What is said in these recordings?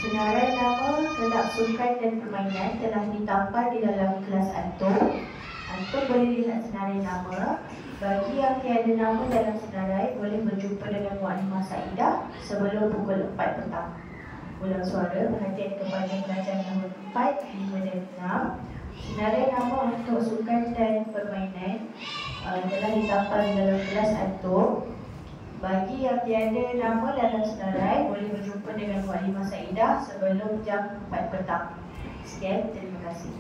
Senarai nama, kelab sukan dan permainan telah ditampal di dalam kelas antum. Antum boleh lihat senarai nama. Bagi yang tiada nama dalam senarai, boleh berjumpa dengan Mu'allimah Saidah sebelum pukul 4 petang. Ulang suara, perhatian kepada pelajar nombor 4, 5 dan 6. Senarai nama untuk sukan dan permainan telah ditampal di dalam kelas antum. Bagi yang tiada nama dalam senarai, boleh berjumpa dengan Mu'allimah Saidah sebelum jam 4 petang. Sekian, terima kasih.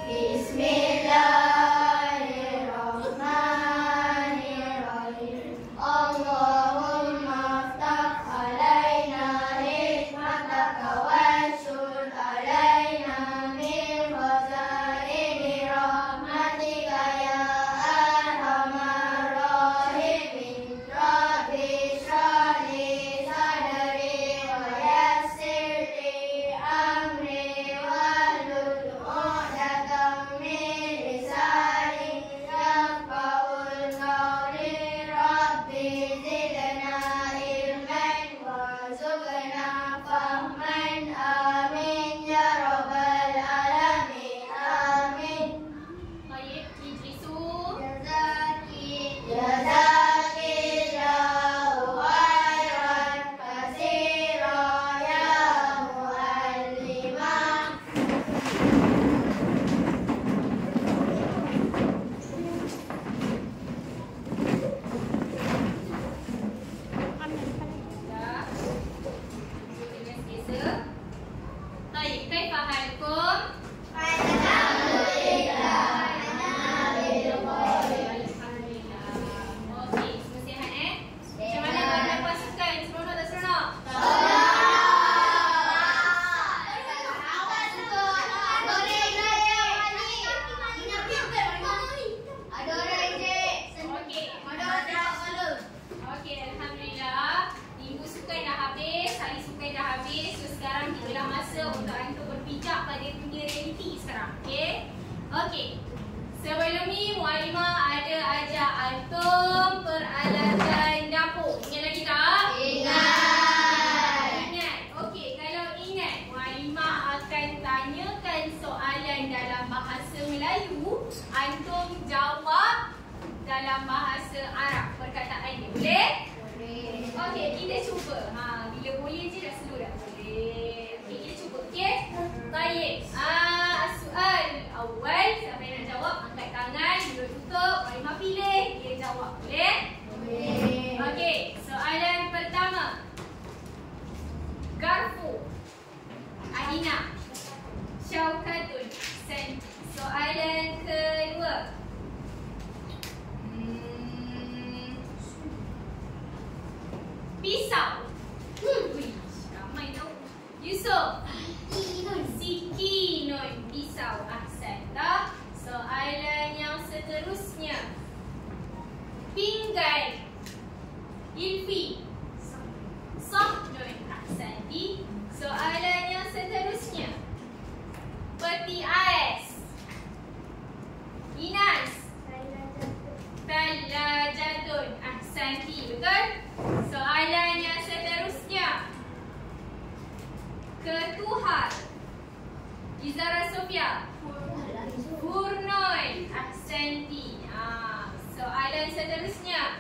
Bismillahirrahmanirrahim. Allahumma aftah alaina hikmataka wanshur alaina min khazaini rahmatika ya arhamar rahimin. Rabbi shrah li sadri wa yassir li amri wahlul 'uqdatam min lisani yafqahul qawli. Rabbi zidna ilman warzuqna fahman. Amin ya rabbal alamin. Amin. Baik, Idrisu. Jazakillahu khairan katsira ya muallimah. Dah. Dengan selesa. Baik, kaifa halkum? Alhamdulillah. Alhamdulillah. Okey, semua sihat Macam mana keadaan pasukan? Seronok tak seronok? Okey, alhamdulillah. Minggu sukan dah habis, hari sukan dah habis. So sekarang itulah masa untuk antum berpijak pada dunia realiti sekarang. Okey. Sebelum ni Mu'allimah ada ajak antum peralatan dapur. Ingat lagi tak? Ingat. Okey, kalau ingat Mu'allimah akan tanyakan soalan dalam bahasa Melayu, antum jawab dalam bahasa Arab perkataannya. Boleh? Okey, kita cuba. Bila boleh je dah slow dah. Boleh. Okey, kita cuba. Okey? Baik. Soal awal, siapa yang nak jawab angkat tangan, mulut tutup, Mu'allimah pilih, dia jawab. Boleh? Okey, soalan pertama. Garfu. Adina. Syaukatun. Soalan kedua. Pisau. Wih, ramai tau. Yusuf. Sikinun. Pisau. Ahsanta. Soalan yang seterusnya. Pinggan. Ilfi. Sahnun. Ahsanti. Soalan yang seterusnya. Peti ais. Inas. Talajatun. Ahsanti. Betul? Soalan yang seterusnya. Ketuhar. Izara Sofia. Furnun. Ahsanti. Soalan seterusnya.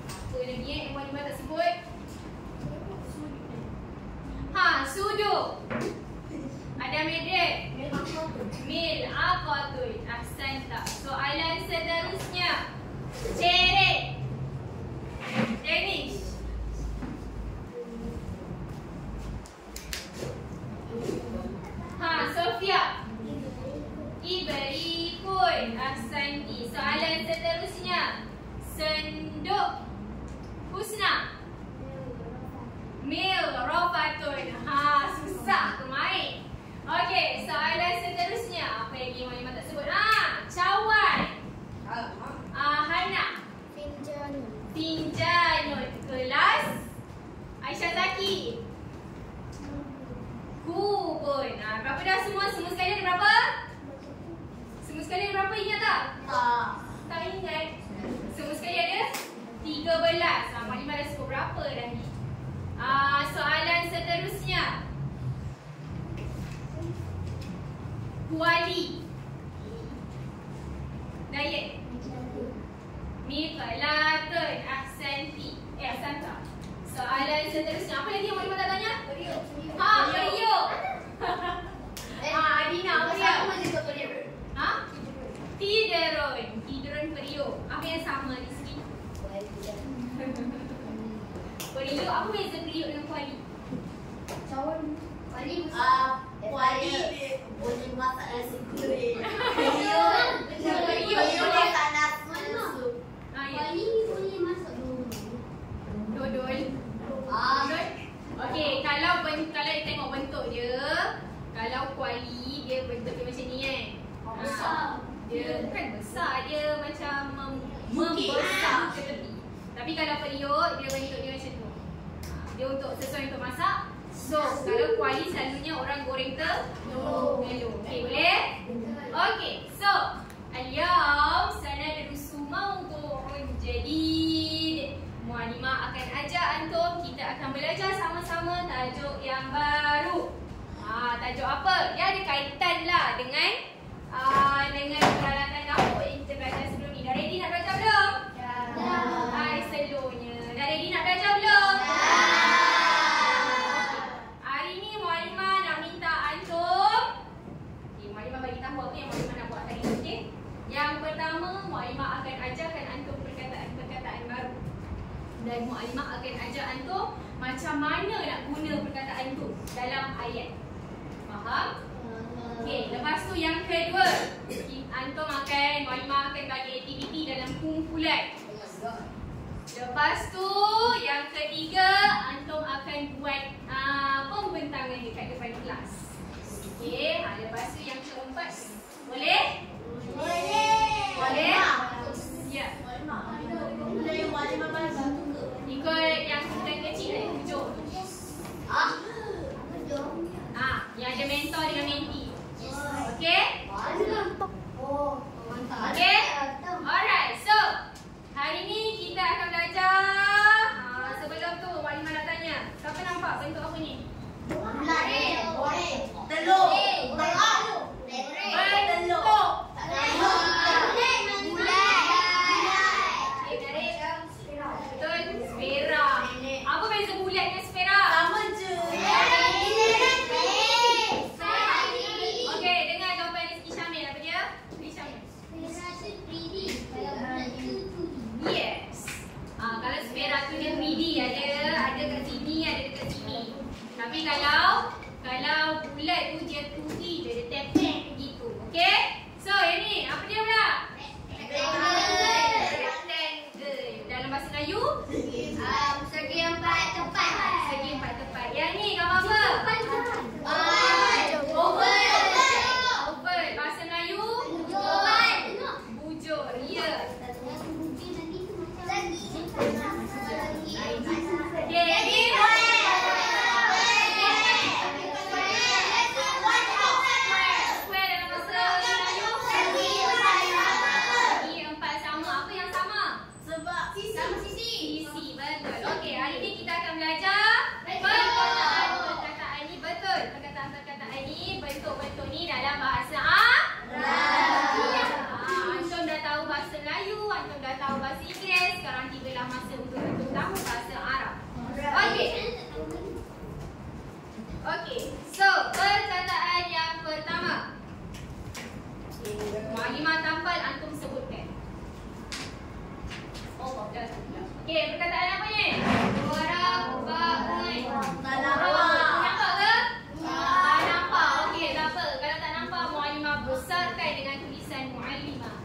Apa lagi yang Mu'allimah tak sebut? Suduk. Ada Soalan Madrid. Mil aqatun. Ahsanta. Soalan seterusnya. Cerit. Danish. Sofia. Iberikun. Ahsanti. Soalan seterusnya. Senduk. Husna. Mil rofatun. Susah kemarin. Okey, soalan seterusnya. Apa lagi Maklimah tak sebut? Cawan. Hana. Finjanun. Kelas Aisyah Zaki. Kubun. Berapa dah semua? Semua sekali ada berapa? Semua sekali ada berapa? Ingat tak? Tak ingat. Semua sekali ada 13. Maklimah dah sebut berapa dah ni? Soalan seterusnya. Kuali. Dayat. Miqlatun. Ahsanti. Ahsanta. Soalan seterusnya. Apa lagi yang Maklimah tak tanya? Periuk. Periuk. Adina, apa dia? Tiderun. Tiderun periuk. Apa yang sama di sini? Periuk. Apa beza periuk dengan kuali? Kuali boleh masak nasi goreng. Periuk boleh masak nasi sup. Kuali boleh masak dodol. Okey, kalau dia tengok bentuk dia, kalau kuali dia bentuk dia macam ni kan. Besar. Dia bukan besar, dia macam membesar ke tepi. Tapi kalau periuk dia bentuk dia macam tu. Dia untuk sesuai untuk masak. So, kalau kuali selalunya orang goreng telur. Okey, boleh? Okey, so al-yawm sanadrusu mawdu'un jadid. Maklimah akan ajak antum, kita akan belajar sama-sama tajuk yang baru. Tajuk apa? Dia ada kaitan lah dengan peralatan dapur yang kita belajar sebelum ni. Dah ready nak belajar belum? Dah. Hai seluruhnya. Dah ready nak belajar belum? Hari ni Maklimah nak minta antum. Maklimah bagi tahu apa yang Maklimah nak buat hari ni. Okay? Yang pertama, Maklimah akan ajarkan antum perkataan-perkataan baru. Dan Maklimah akan ajar antum macam mana nak guna perkataan tu dalam ayat. Faham? Okey, lepas tu yang kedua, Maklimah akan bagi aktiviti dalam kumpulan. Lepas tu yang ketiga, antum akan buat pembentangan dekat depan kelas. Okey, lepas tu yang keempat, boleh? Boleh? Ya. Ikut yang budak kecil ada 7. Yang ada mentor dengan menti. Okey? Okey? Alright, so hari ni kita akan belajar. Sebelum tu Maklimah nak tanya, siapa nampak bentuk apa ni? Telur. Apa beza bulat dengan sfera? Sama je. Okey, dengar jawapan Rizky Syamil. Apa dia? Rizky Syamil. Yes. Kalau sfera tu dia 3D, ada kat sini, ada dekat sini. Tapi kalau bulat tu dia 2D, dia ada tap-tap begitu. Okey? So, yang ni apa dia pula? Rectangle. Dalam bahasa Melayu? Segi empat tepat. Segi empat tepat. Yang ni gambar apa? Oval. Bahasa Melayu? Bujur. Ya. Jadi square dalam bahasa Melayu? Segi empat sama. Apa yang sama? Sebab sama sisi. Sisi. Betul. Okey, hari ni kita akan belajar perkataan ni betul. Perkataan-perkataan ni, bentuk-bentuk ni dalam bahasa antum dah tahu bahasa Melayu, antum dah tahu bahasa Inggeris. Sekarang tibalah masa untuk antum tahu bahasa Arab. Okey. Okey. So, perkataan yang 5 tampal antum sebutkan. Oh, dah. Okey, perkataan apa ni? Murabbaun. Tak nampak. Nampak ke? Tak nampak. Okey, tak apa. Kalau tak nampak, muallimah besarkan dengan tulisan muallimah.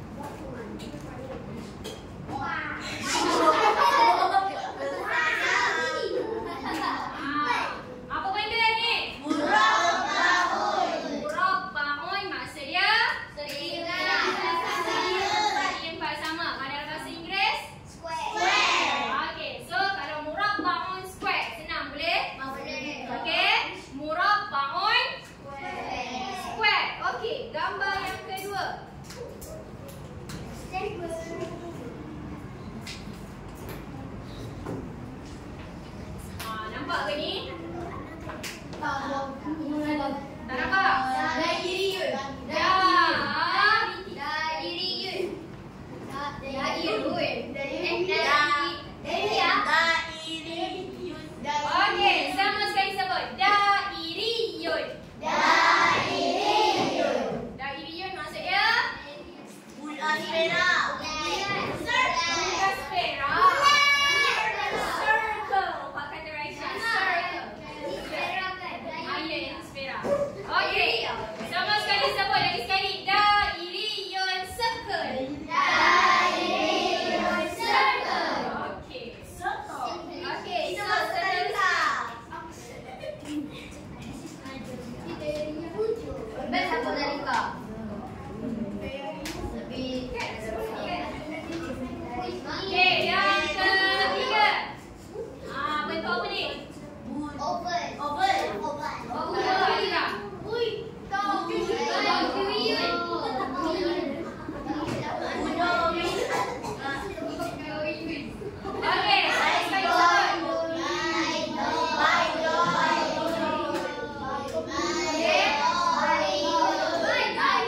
Apa benda ni? Murabbaun maksud dia empat sama. Pada dalam bahasa Inggeris? Okey, so kalau murabbaun square, senang boleh? Okey, murabbaun square. Okey, gambar yang kedua. Nampak ke ni? Tak nampak? Okey, sama sekali sebut. Dairiyun. Dairiyun maksud dia? Bulas perak. Circle. Apa kata Raisha? Circle. Ya, perak. Okey, sama sekali sebut lagi sekali. Dairiyun circle. Okey. Okey, so seterusnya. Okey, yang ketiga. Bentuk apa ni? Oval lagi tak? Okey, sekali sebut.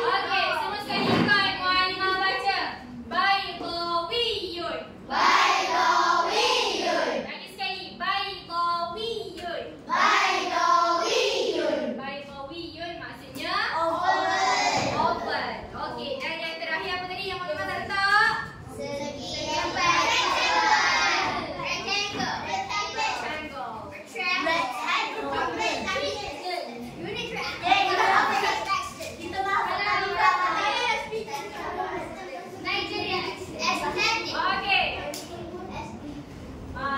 Okey, semua sekali ikut muallimah baca. Baydawiyun. Lagi sekali, baydawiyun. Baydawiyun maksudnya oval. Okey, dan yang terakhir apa tadi yang muallimah tak letak? Okey.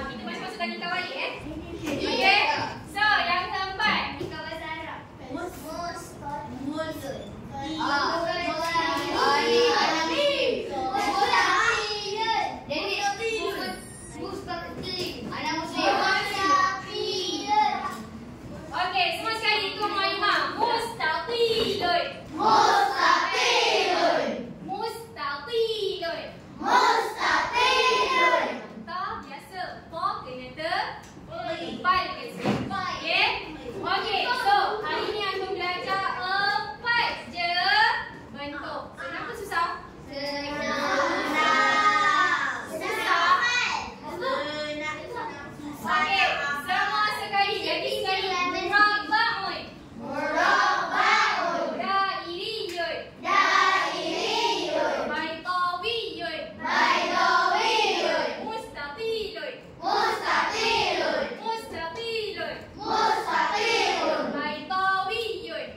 Kita masih masukkan tingkah balik Okey. So, yang keempat. Okey, semua sekali ikut muallimah. Mustaqilun. Tak biasa. Ta kena tebal ke sini. Okey? Okey, so hari ni antum belajar 4 je bentuk. Kenapa susah? Okey, semua sekali. Jadi sekali. Murabbaun. Dairiyun. Baydawiyun. Mustaqilun. Baydawiyun.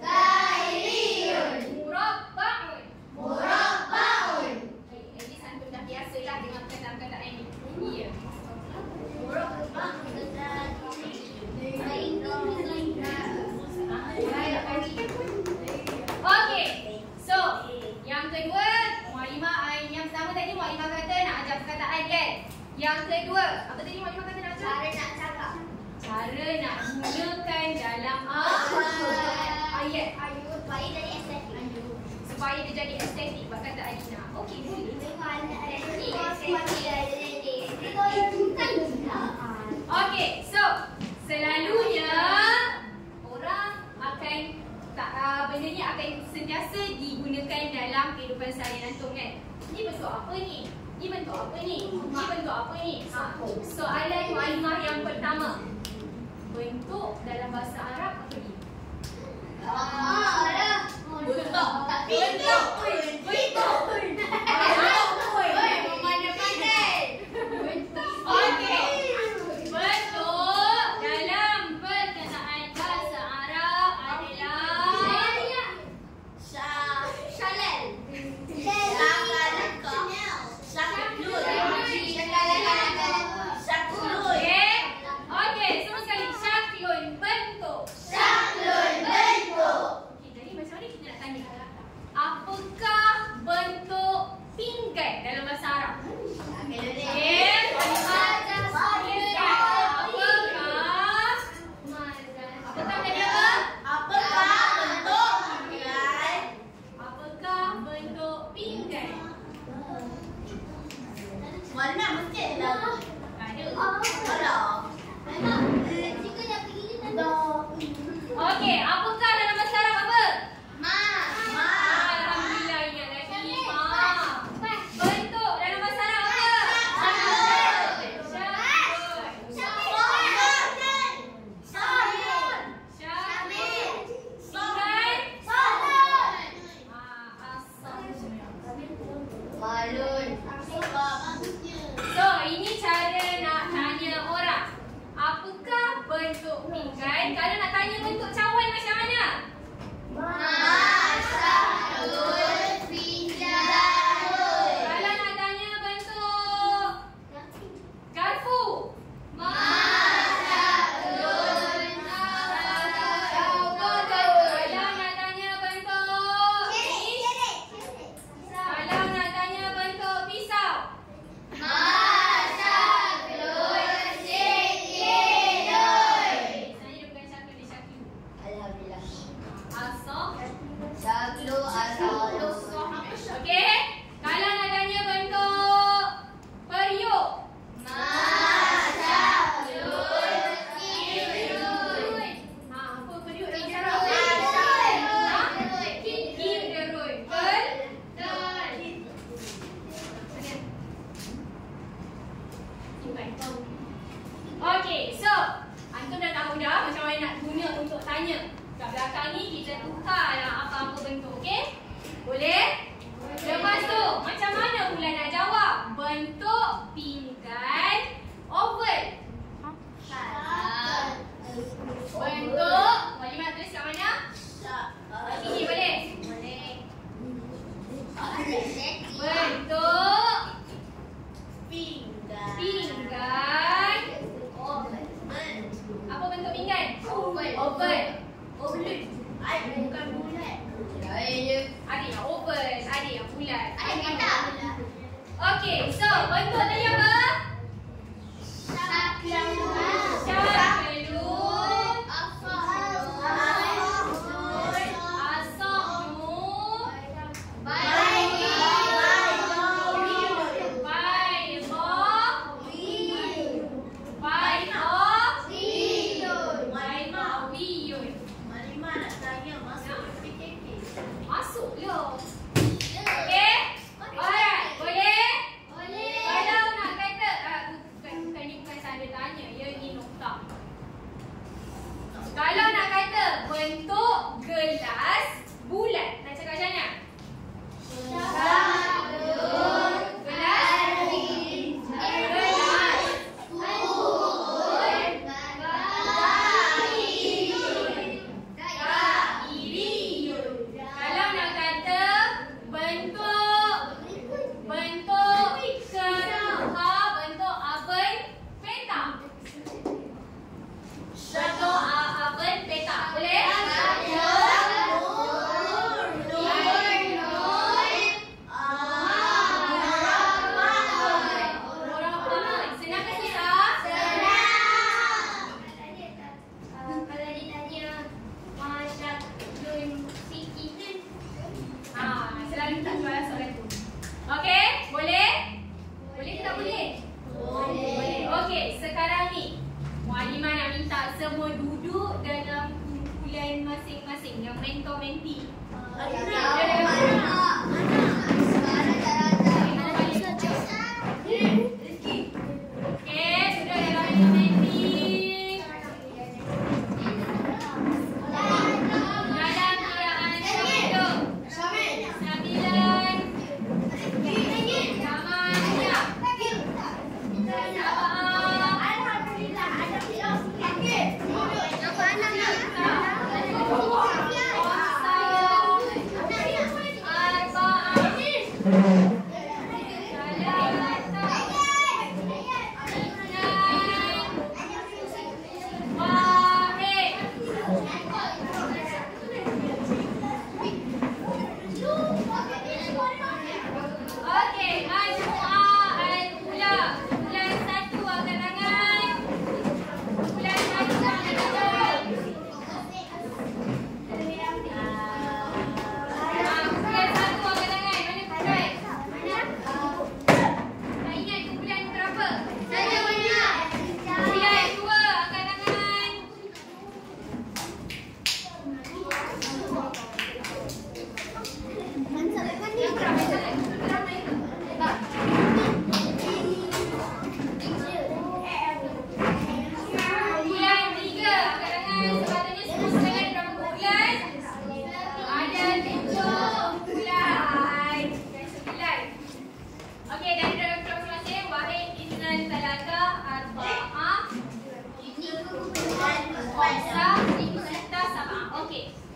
Dairiyun. Murabbaun. At least antum dah biasa lah dengan perkataan-perkataan ini. Ya. Okey. So, yang kedua, muallimah yang pertama tadi muallimah kata nak ajar perkataan kan? Yang kedua, apa tadi muallimah kata nak ajar? Cara nak gunakan dalam ayat. Supaya dia jadi estetik buat kata Alina. Okey, boleh. Okey, so selalunya orang akan benda ni akan sentiasa digunakan dalam kehidupan seharian antum kan. Ni bentuk apa ni? Ni bentuk apa ni? Ni bentuk apa ni? Soalan muallimah yang pertama. Bentuk dalam bahasa Arab apa ni? Okey, apakah dalam bahasa Arab apa? Alhamdulillah, ingat lagi. Bentuk dalam bahasa Arab apa? So, ini cara nak tanya orang. Apakah bentuk pinggan? Kalau nak tanya bentuk cawan macam mana? Kalau nak tanya bentuk garpu? Kalau nak tanya bentuk fish? Kalau nak tanya bentuk pisau? Saya bukan syaklu, dia syaklu. Asok. Okey. Kalau nak tanya bentuk periuk? Apa periuk dalam cara? Kinderoi. Okey, so antum dah tahu dah macam mana nak guna untuk tanya. Kat belakang ni kita tukar lah apa-apa bentuk, okey? Boleh? Lepas tu, macam mana pula nak jawab? Bentuk pinggan oval. Bentuk, Walimah tulis kat mana? Sini boleh? Bentuk pinggan. Apa bentuk pinggan? Oval. Ada yang oval, ada yang bulat. Okey, so bentuk tadi apa? Syaklun, asoknu, masuk je. Okey? Alright, boleh? Kalau nak kata bukan ni bukan tanda tanya, ya, ini nokta. Kalau nak kata bentuk gelas bulat, nak cakap macam mana? Semua duduk dalam kumpulan masing-masing yang mentor-mentee. Dalam keadaan duduk.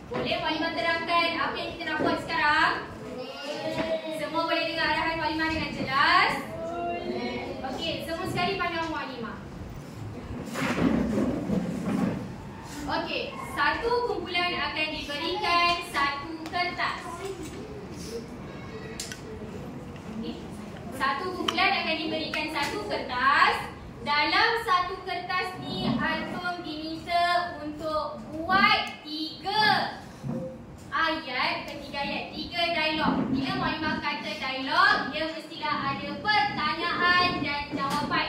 Boleh Walimah terangkan apa yang kita nak buat sekarang? Semua boleh dengar arahan Walimah dengan jelas? Okey, semua sekali pandang Walimah. Okey, satu kumpulan akan diberikan satu kertas. Satu kumpulan akan diberikan satu kertas. Dalam satu kertas ni antum diminta untuk buat 3 ayat, 3 dialog. Bila Walimah kata dialog, dia mestilah ada pertanyaan dan jawapan.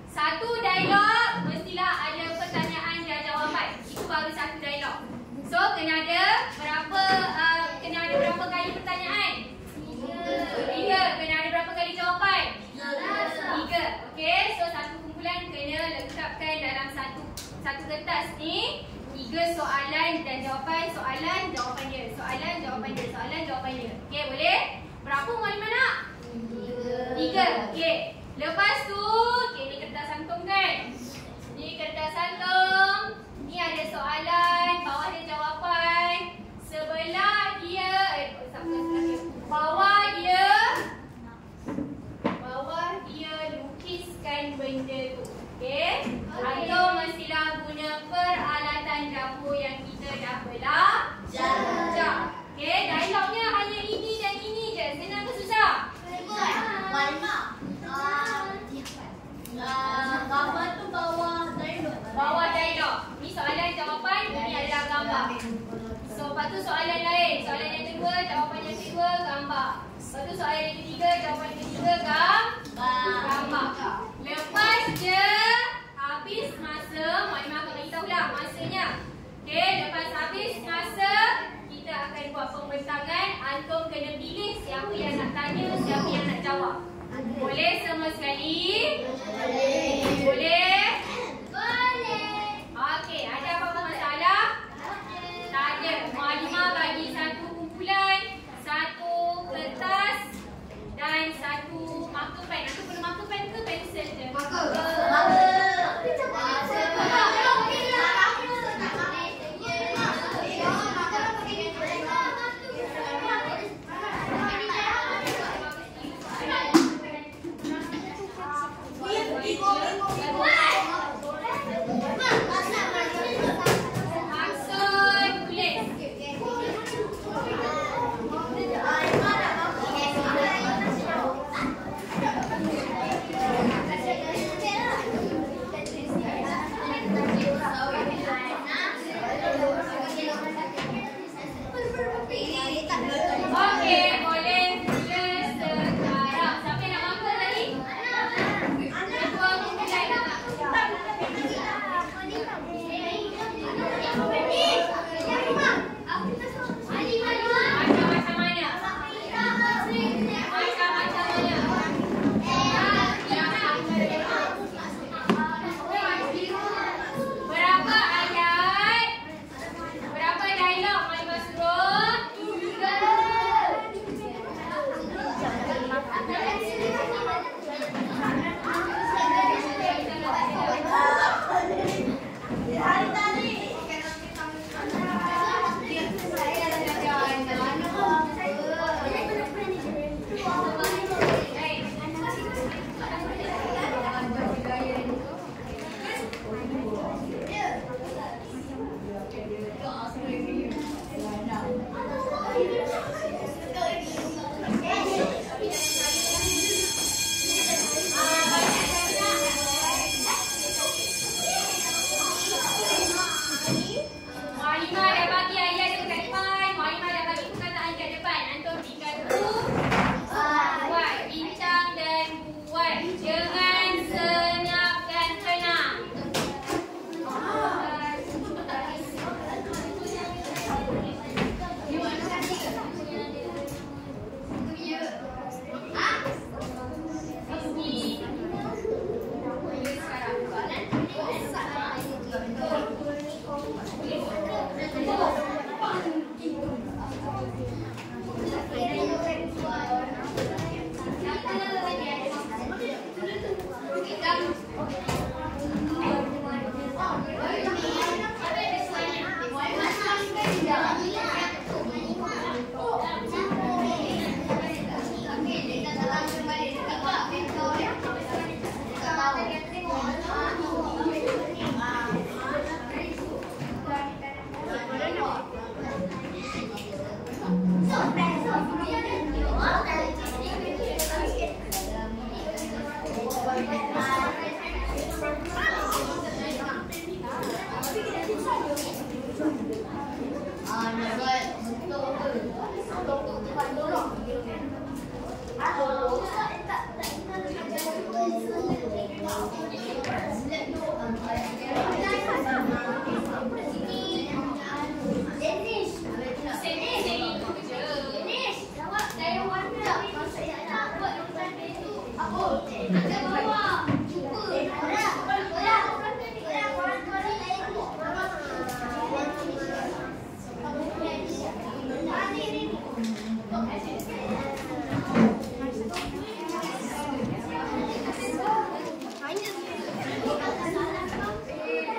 Satu dialog mestilah ada pertanyaan dan jawapan. Itu baru satu dialog. So kena ada berapa kali pertanyaan? 3. Kena ada berapa kali jawapan? 3. Okey, so satu kumpulan kena letakkan dalam satu kertas ni 3 soalan dan jawapan, soalan jawapan dia, soalan jawapan dia, soalan jawapan dia. Okey, boleh? Berapa Walimah nak? 3. Okey. Lepas tu, okey, ni kertas antum kan? Ni kertas antum. Ni ada soalan, bawah dia jawapan. Sebelah dia bawah dia lukiskan benda tu. Okey? Antum mestilah guna peralatan dapur yang kita dah belajar. Okey, dialognya hanya ini dan ini je. Senang ke susah? Walimah. Gambar tu bawah dialog. Bawah dialog. Ni soalan jawapan, ni adalah gambar. So, lepas tu soalan lain. Soalan yang kedua, jawapan yang kedua, gambar. Lepas tu soalan yang ketiga, jawapan yang ketiga, gambar. Lepas je habis masa, Walimah akan beritahu lah masanya. Okey, lepas habis masa, kita akan buat pembentangan. Antum kena pilih siapa yang nak tanya, siapa yang nak jawab. Boleh semua sekali? Boleh. Boleh? Boleh. Okey, ada apa-apa masalah? Tak ada. Walimah bagi satu kumpulan, satu kertas dan satu marker pen. Aku perlu marker pen ke pensel je? Marker.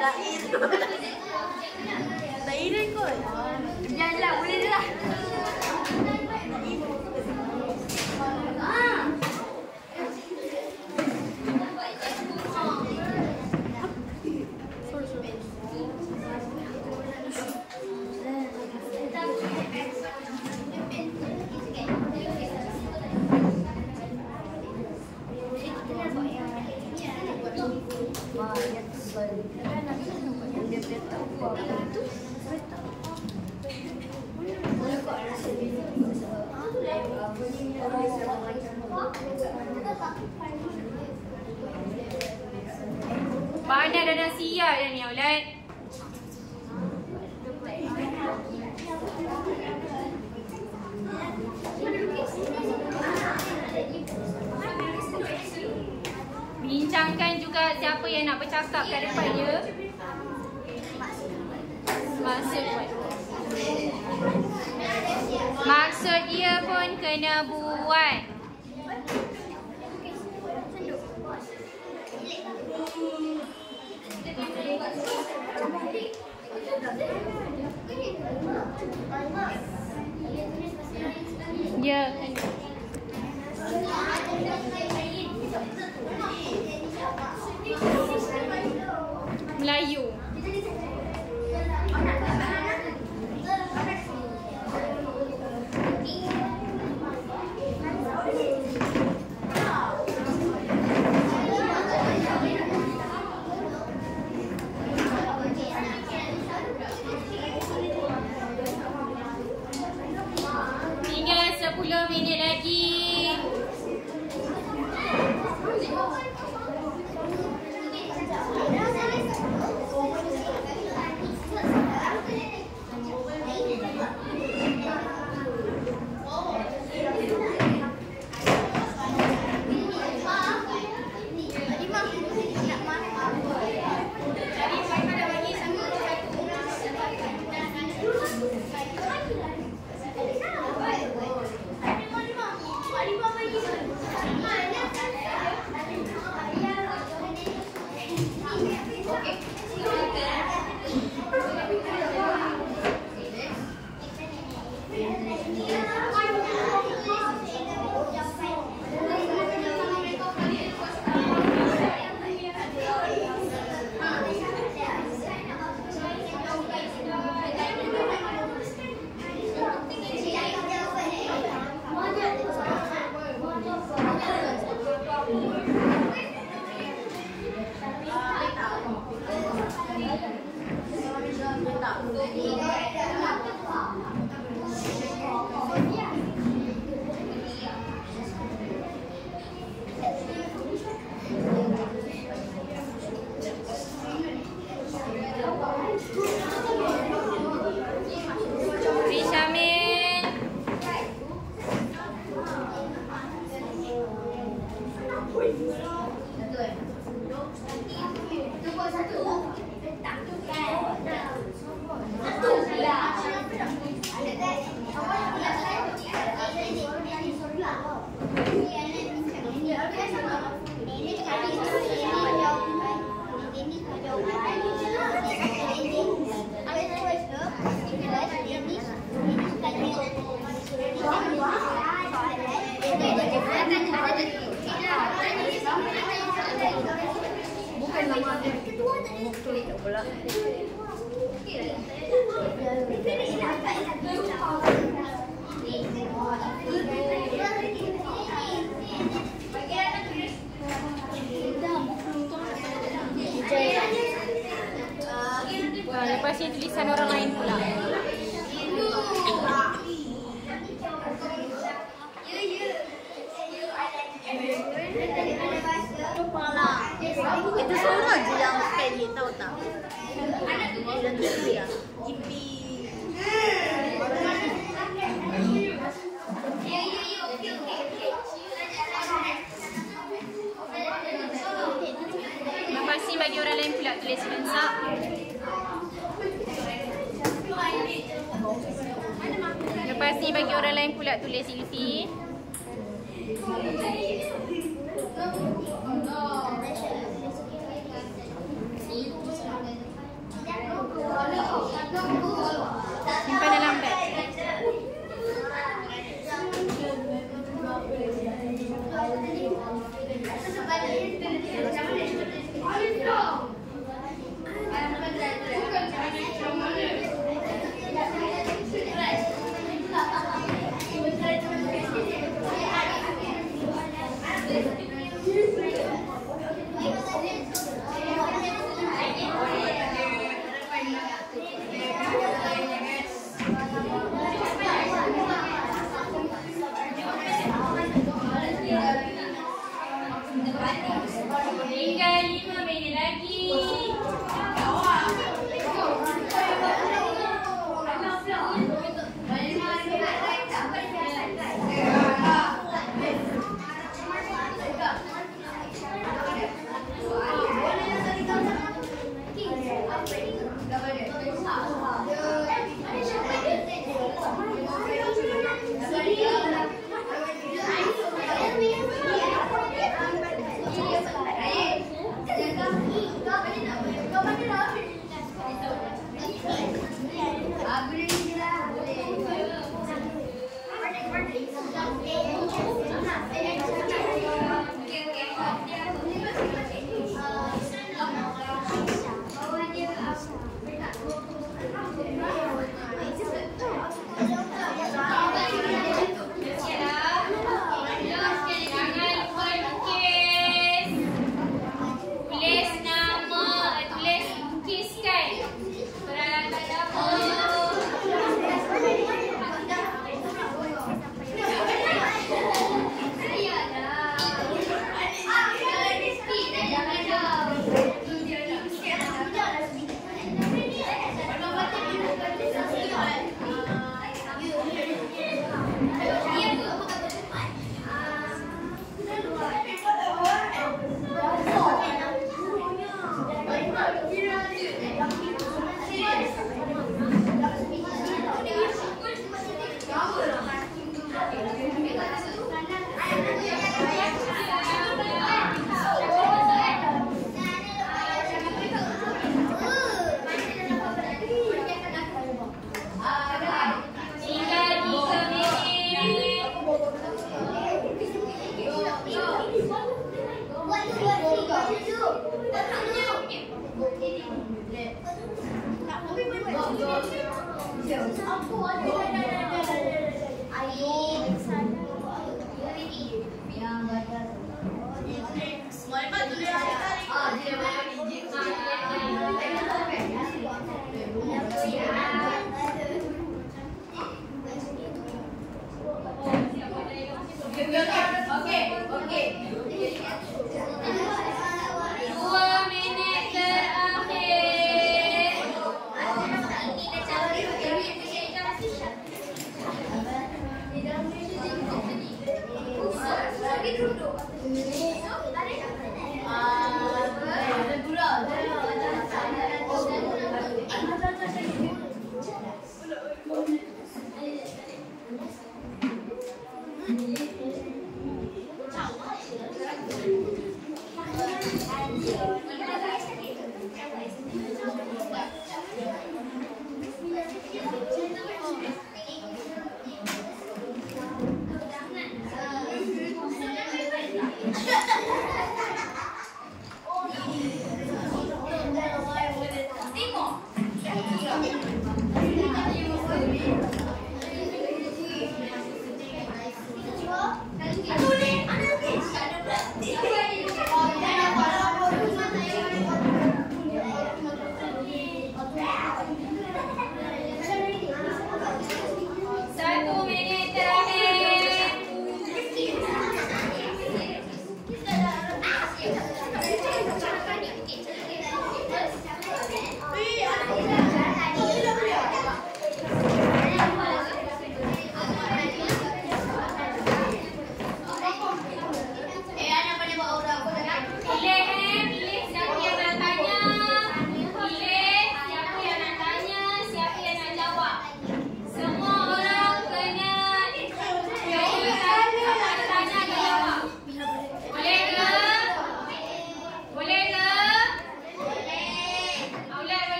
Tak ira kot. Biarlah, boleh je lah. Panas dah nak siap dah ni, Aulad. Bincangkan juga siapa yang nak bercakap kat depannya. Maksud dia pun kena buat. Ya. Melayu. Tinggal 10 minit lagi. Lepas ni tulisan orang lain pula. Itu semua je yang pendek, tahu tak? Yang tu dia. Yippee. Lepas ni bagi orang lain pula tulis mensak. Lepas ni bagi orang lain pula tulis Ilfi.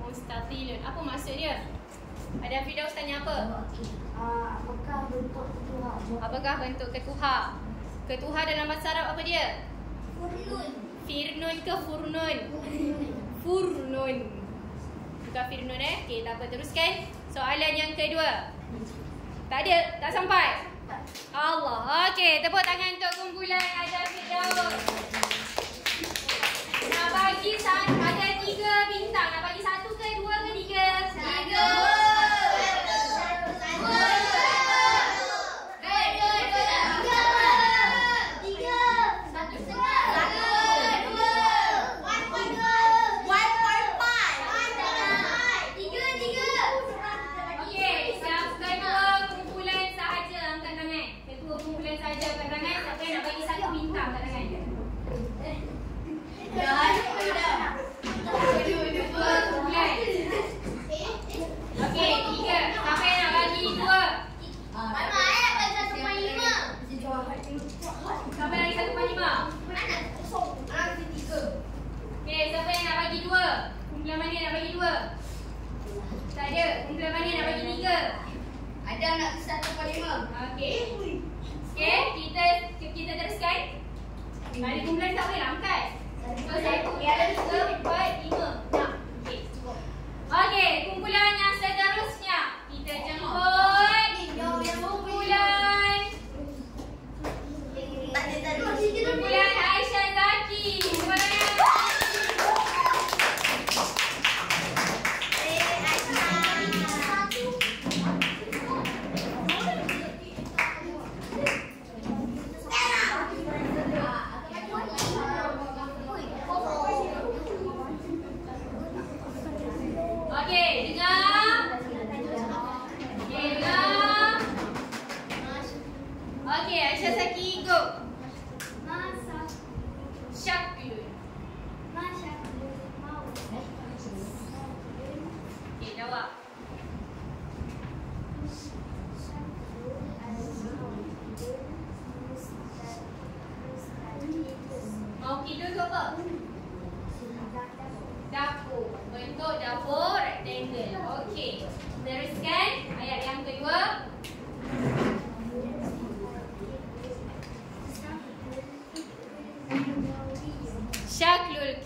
Mustatilun. Apa maksud dia? Adam Firdaus tanya apa? Apakah bentuk ketuha? Apakah bentuk ketuha? Ketuha dalam bahasa Arab apa dia? Firnun ke furnun? Furnun. Bukan firnun Okey, tak apa, teruskan. Soalan yang kedua. Tak ada? Tak sampai? Allah. Okey, tepuk tangan untuk kumpulan Adam Firdaus. Nak bagi ada 3 bintang. Nak bagi 1 ke 2 ke 3? 3. Syaklul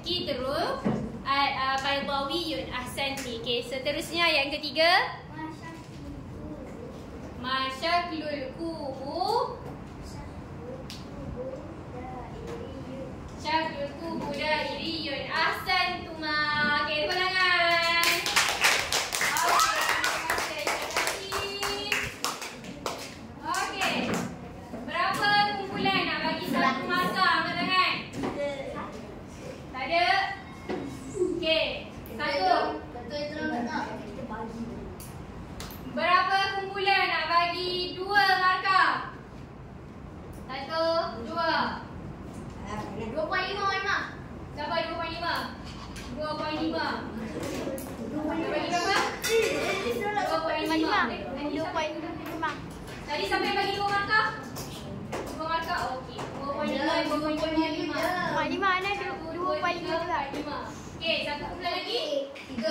kidru baydawiyun ahsanti. Okey, seterusnya yang ketiga. Masyaklul kubu syaklul kubu dairiyun ahsantuma. Okey, tepuk tangan. Okey, berapa kumpulan nak bagi satu masa? Angkat tangan. Tak ada? Okey, satu. Berapa kumpulan nak bagi 2 markah? 1, 2. 2.5. Siapa 2.5? 2.5. Nak bagi berapa? 2.5. Tadi siapa yang bagi 2 markah? 2 markah? Okey. 2.5. 2.5 ada 2.5. Okey, satu kumpulan lagi? 3.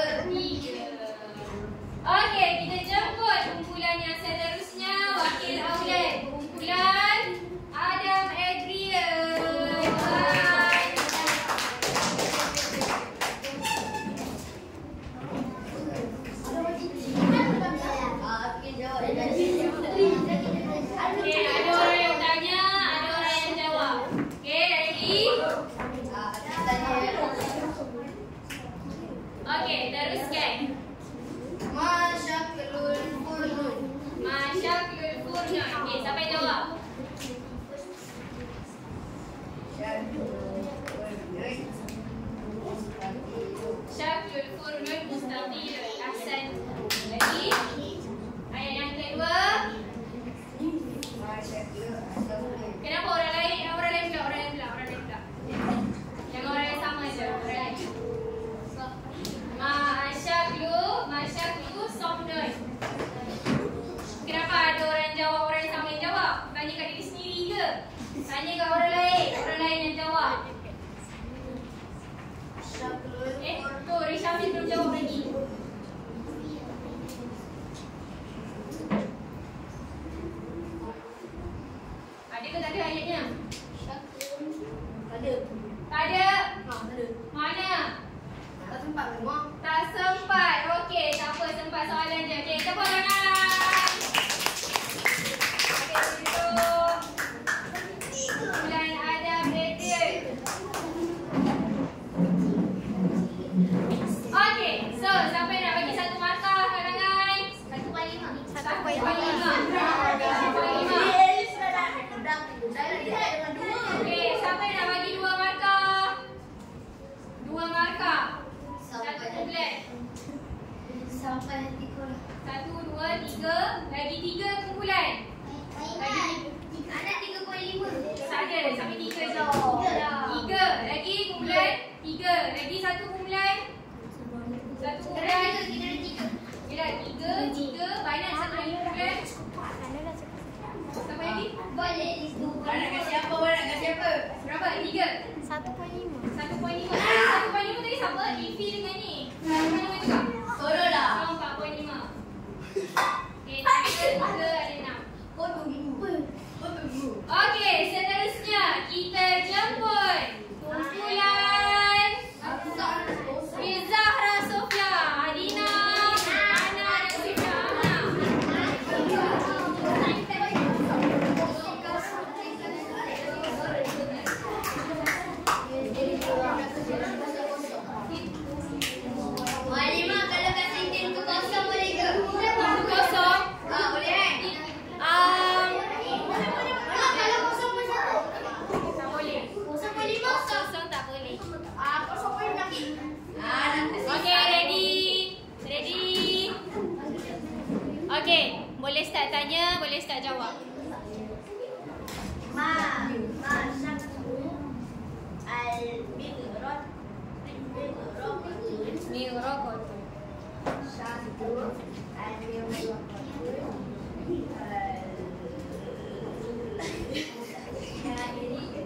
Okey, kita jemput kumpulan yang seterusnya. Wakil Aulan, kumpulan Adam Adrian. Okey, ada orang yang tanya, ada orang yang jawab. Okey, ready? Okey, teruskan. Masyaklul furnun. Masyaklul furnun. Okey, siapa yang jawab? Syaklul furnun mustatilun. Ahsan. Lagi. Ayat yang kedua. Kenapa orang lain pula? Jangan orang yang sama je. Orang lain. Masyaklu somnun. Kenapa ada orang jawab, orang yang sama yang jawab? Tanya kat diri sendiri ke? Tanya kat orang lain yang jawab. Tu Rishafi belum jawab lagi. Tak sempat. Okey, tak apa, sempat soalan je. Okey, tepuk tangan. Okey, duduk. Kumpulan Adam Redden. Okey, so siapa yang nak bagi satu markah karangan? 1.5. 1.5. Okey, siapa yang nak bagi 2 markah? 2 markah. Satu kumpulan. 1, 2, 3. Lagi 3 kumpulan. Lagi Anak 3.5. Saja sampai 3 je. 3. Lagi kumpulan 3. Lagi satu kumpulan. Satu kumpulan. Bila 3. Banyak satu lagi kumpulan. Siapa lagi? Boleh list 2. Nak kasi apa? Berapa? 3. 1.5. 1.5. 1.5 tadi siapa? Ifi dengan ni. 1.5 juga. Tolong lah. So 4.5. Okey, 3 ada 6. Okey, seterusnya kita jemput kumpulan Zahra Sofia, Adina, Ana dan Sofia. Malimah kalau kat sini tu kosong boleh ke? Kosong. Boleh kan? Kalau kosong pun satu. Tak boleh. 0.5. Kosong tak boleh. Kosong pun nanti. Okey, ready. Okey, boleh start tanya, boleh start jawab.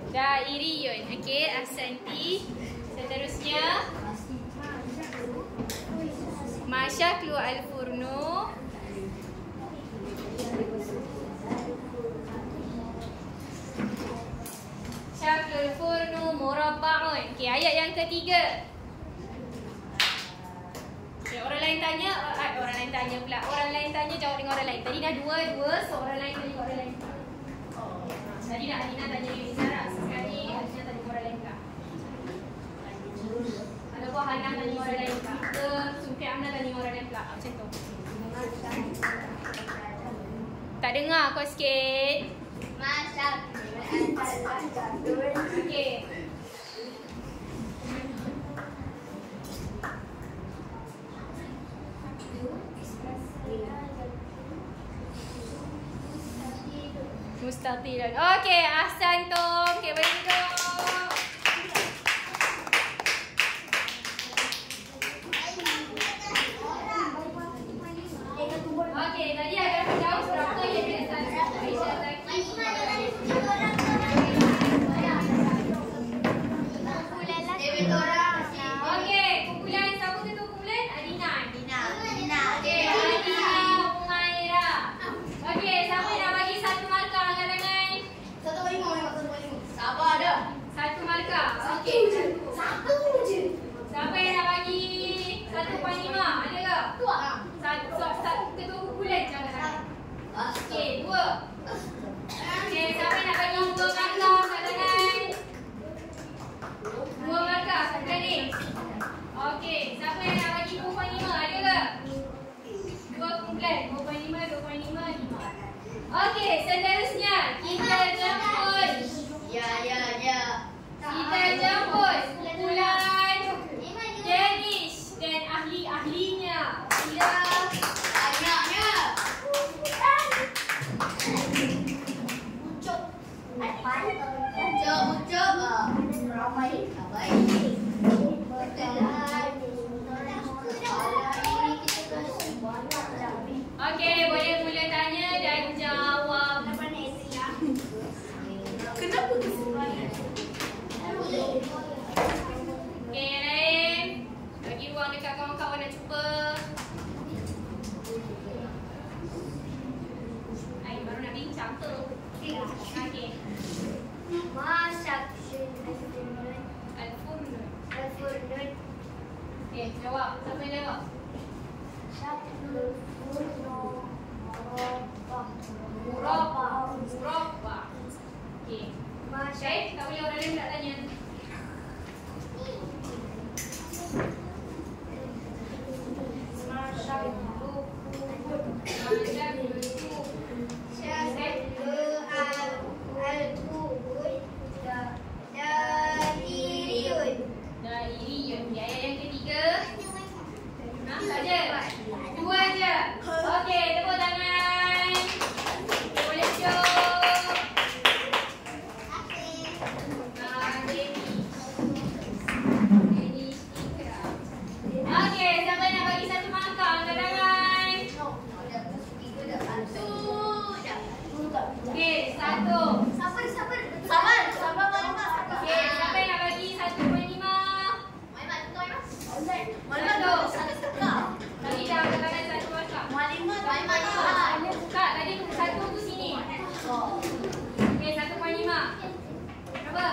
Dairiyun. Okey, Ahsanti. Seterusnya Masyaklu Al-Furnu. Syaklul Furnu Murabba'un. Okey, ayat yang ketiga. Okay, orang lain tanya pula. Orang lain tanya, jawab dengan orang lain. Tadi dah dua, so orang lain tanya orang lain. Tadi dah Adina tanya Yuni Sarah. Sekali Adina tanya orang lain pula. Ataupun Hana tanya orang lain pula. Ke Sufi Amna tanya orang lain pula. Macam tu. Tak dengar kau sikit. Okey. Mustatilan. Okey, ahsantum. Okey, boleh duduk. Okey, tadi ada jauh berapa yang dia satu Aisyah Zaki. Okey, kumpulan siapa ketua kumpulan? Adina. Okey, Adina Umaira. Okey, siapa yang nak bagi satu markah karangan? 1.5. Sabar dah. Satu markah. Okey, Satu je. siapa yang nak bagi 1.5? Ada ke? Satu ketua kumpulan jangan. Okey, 2. Okey, siapa yang nak bagi 2 markah karangan? 2 markah kumpulan ni. Okey, siapa yang nak bagi 2.5? Ada ke? 2 kumpulan. 2.5, 5. Okey, seterusnya kita jemput. Kita jemput kumpulan Danish dan ahli-ahlinya. Sila. Banyaknya. Ucap. Ramai. Okey, boleh mula tanya dan jawab. Kenapa Okey, yang lain. Bagi ruang dekat kawan-kawan nak cuba. Ai, baru nak bincang tu. Okey. Masak Al-Furnu. Okey, jawab. Siapa yang jawab? Murabba. Okey. Syed, tak boleh orang lain tak tanya. Dairiyun. Okey, ayat yang ketiga. Tak ada. Dua je. Okey, tepuk tangan. Boleh show. Okey, siapa nak bagi satu markah? Angkat tangan. Okey, satu. Okey, siapa yang nak bagi 1.5? Satu. Bagi dah angkat tangan satu markah. Tak, tadi satu tu sini. Okey, 1.5. Berapa?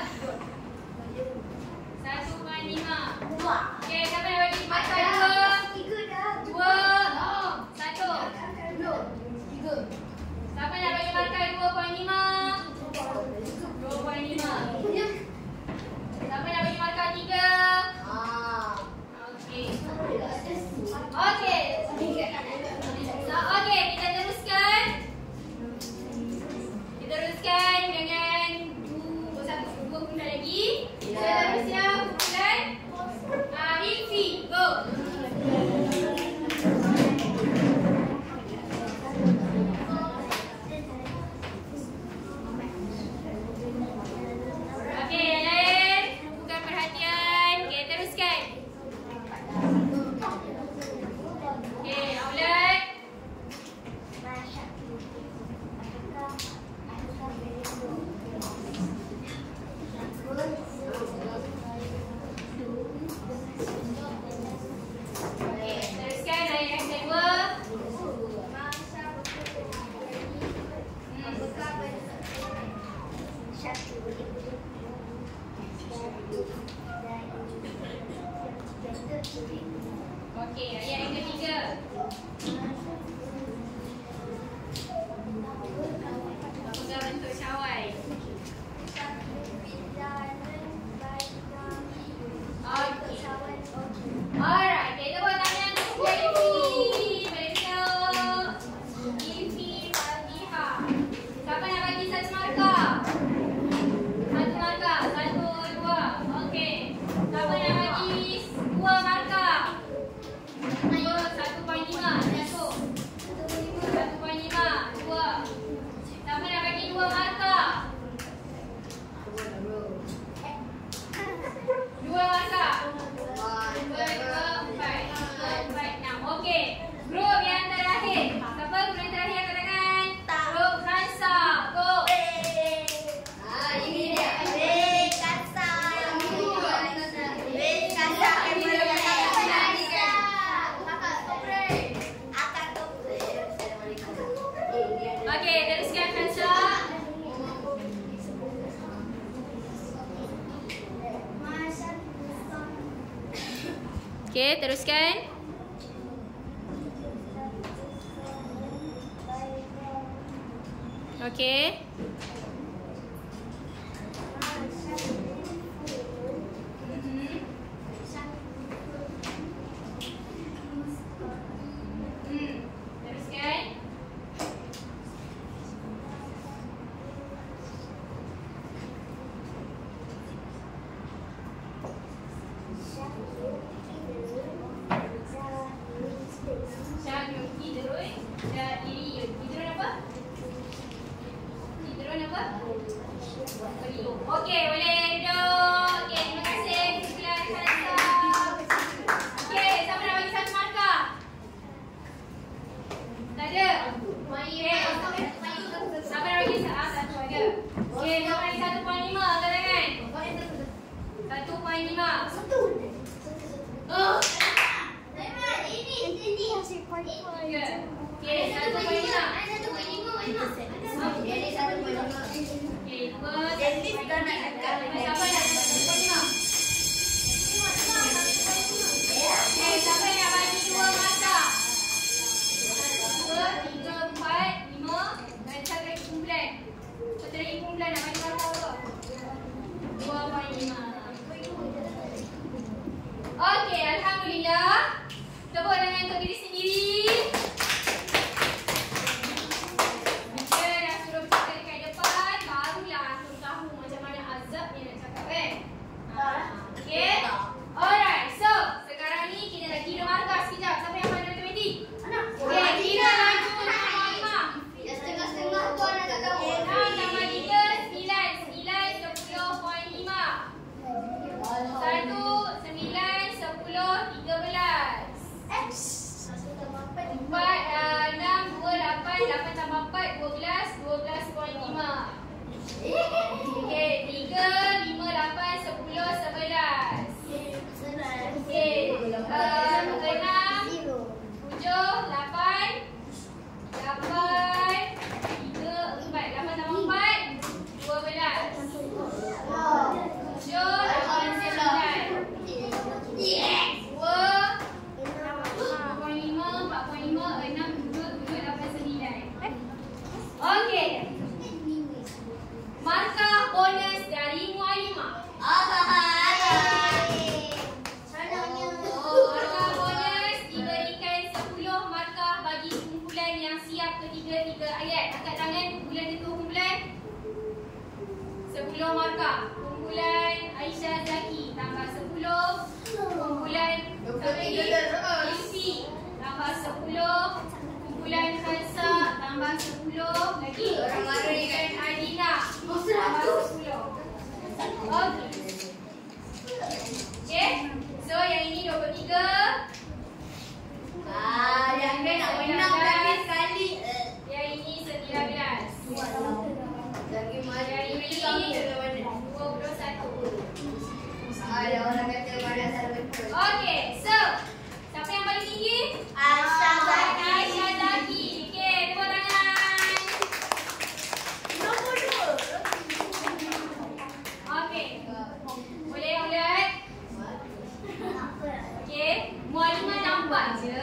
1.5. Okey, siapa nak bagi markah 2? 1. Siapa nak bagi markah 2.5? 2.5. Siapa nak bagi markah 3? Okey. Okey. So, okey, kita teruskan. Kita teruskan dengan dua kumpulan lagi. Seterusnya kumpulan Ilfi. Go. Okey, yang lain bukan perhatian. Okey, teruskan. Okey, Aulad. Okey, teruskan ayat yang kedua. Okey, ayat yang ketiga. Pegang bentuk syawal. Okey. Alright, kita buat tangan untuk Ilfi. Ilfi Fatihah. Siapa nak bagi satu markah? Satu markah. 1, 2. Okey. Siapa nak bagi 2 markah? 1.5. 1.5. 2. Siapa nak bagi 2 markah? 2 markah. 1, 2, 4, 6. Okey. Grup yang terakhir. Siapa grup yang terakhir angkat tangan? Grup Khansa. Go. Ini dia. Kasa. Okey, teruskan Khansa. Okey, teruskan. Okey. Teruskan. Syarul Hidrun. Dairiyun. Hidrun apa? Hidrun apa? Okey, boleh duduk. Okey, terima kasih kumpulan Khansa. Okey, siapa nak bagi satu markah? Tak ada? Okey. Siapa nak bagi satu ada? Okey, siapa nak bagi 1.5? Angkat tangan. 1.5. Okey, 1.5. Okey, 2. Siapa nak 1.5? untuk diri sendiri. Bila dah suruh bercakap dekat depan, barulah antum tahu macam mana azabnya nak cakap kan? Okay? Alright, so sekarang ni kita nak kira markah sekejap. Siapa yang pandai matematik? Okay, kira laju sama Imam. Setengah-setengah tu anak tak tahu. 6 tambah 3, 9. 9, 10.5. 1, 9, 10, 13. 4, 6, 2, 8. 8 tambah 4, 12. 12.5. Okay, 3, 5, 8, 10, 11. Okay, 6, 7, 8. 8 tambah 4, 12. 7, 8, 9. 2, 4.5, 4.5, 6, 2, 7, 8, 9. Okey. Markah bonus dari Mualimah. Markah bonus diberikan 10 markah bagi kumpulan yang siap ketiga-tiga ayat. Angkat tangan kumpulan ketua kumpulan. 10 markah. Kumpulan Aisyah Zaki tambah 10. Kumpulan Ilfi tambah 10. Kumpulan Khalsa tambah 10. Lagi kumpulan Adina tambah 10. Okay. So yang ini 23. Yang dia nak menang lagi sekali. Yang ini 19. Lagi mana Yang ini ini kami ke mana? 21. Ada orang kata mana salah betul. Okay, so siapa yang paling tinggi? Aisyah Zaki. Aisyah Zaki. Okay, tepuk tangan. Nombor 2. Okay. Boleh ulat? Okay. Mualimah nampak je